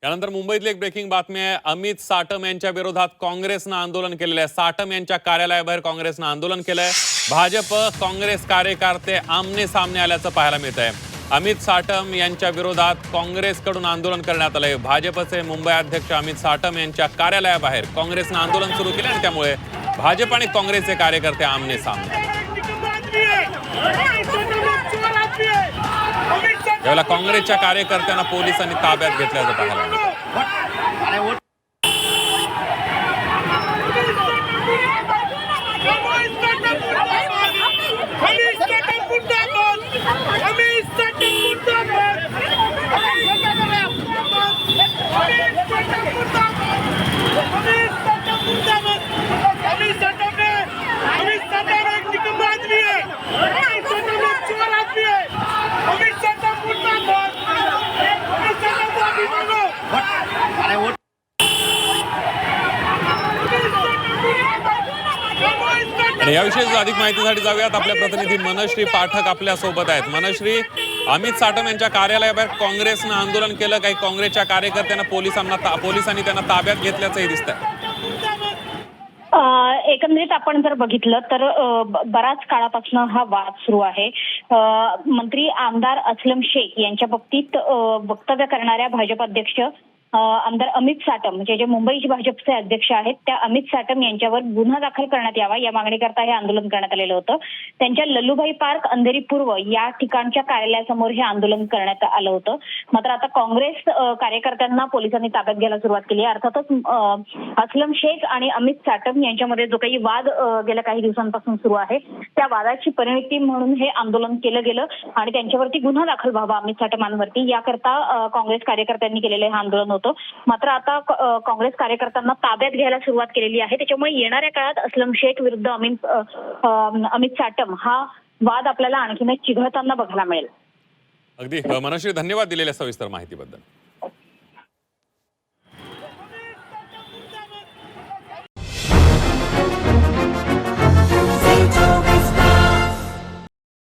यानंतर मुंबईतली एक ब्रेकिंग बातमी आहे। अमित साटम यांच्या विरोधात काँग्रेसनं आंदोलन केलेलं आहे। साटम यांच्या कार्यालयाबाहेर काँग्रेसनं आंदोलन केलंय। भाजप काँग्रेस कार्यकर्ते आमने सामने आल्याचं पाहायला मिळत आहे। अमित साटम यांच्या विरोधात काँग्रेसकडून आंदोलन करण्यात आलंय। भाजपचे मुंबई अध्यक्ष अमित साटम यांच्या कार्यालयाबाहेर काँग्रेसनं आंदोलन सुरू केलं आणि त्यामुळे भाजप आणि काँग्रेसचे कार्यकर्ते आमने सामने आले। यावेळेला काँग्रेसच्या कार्यकर्त्यांना पोलिसांनी ताब्यात घेतल्याचं पाहायला मिळालं। आणि याविषयी अधिक माहितीसाठी जाऊयात। आपल्या प्रतिनिधी मनश्री पाठक आपल्या सोबत आहेत। मनश्री, अमित साटम यांच्या कार्यालयाबाहेर काँग्रेसनं आंदोलन केलं, काही काँग्रेसच्या कार्यकर्त्यांना पोलिसांनी त्यांना ताब्यात घेतल्याचंही दिसतंय। एकंदरीत आपण जर बघितलं तर बराच काळापासून हा वाद सुरू आहे। मंत्री आमदार अस्लम शेख यांच्या बाबतीत वक्तव्य करणाऱ्या भाजप अध्यक्ष आमदार अमित साटम म्हणजे जे मुंबई भाजपचे अध्यक्ष आहेत त्या अमित साटम यांच्यावर गुन्हा दाखल करण्यात यावा या मागणीकरता हे आंदोलन करण्यात आलेलं होतं। त्यांच्या लल्लूभाई पार्क अंधेरी पूर्व या ठिकाणच्या कार्यालयासमोर हे आंदोलन करण्यात आलं होतं। मात्र आता काँग्रेस कार्यकर्त्यांना पोलिसांनी ताब्यात घ्यायला सुरुवात केली आहे। अर्थातच अस्लम शेख आणि अमित साटम यांच्यामध्ये जो काही वाद गेल्या काही दिवसांपासून सुरू आहे त्या वादाची परिणती म्हणून हे आंदोलन केलं गेलं आणि त्यांच्यावरती गुन्हा दाखल व्हावा अमित साटमांवरती याकरता काँग्रेस कार्यकर्त्यांनी केलेलं हे आंदोलन होतं। मात्र आता काँग्रेस कार्यकर्त्यांना ताब्यात घ्यायला सुरुवात केलेली आहे। त्याच्यामुळे येणाऱ्या काळात अस्लम शेख विरुद्ध अमित साटम हा वाद आपल्याला आणखीन चिघळताना बघायला मिळेल। अगदी मनश्री, धन्यवाद दिलेल्या सविस्तर माहितीबद्दल।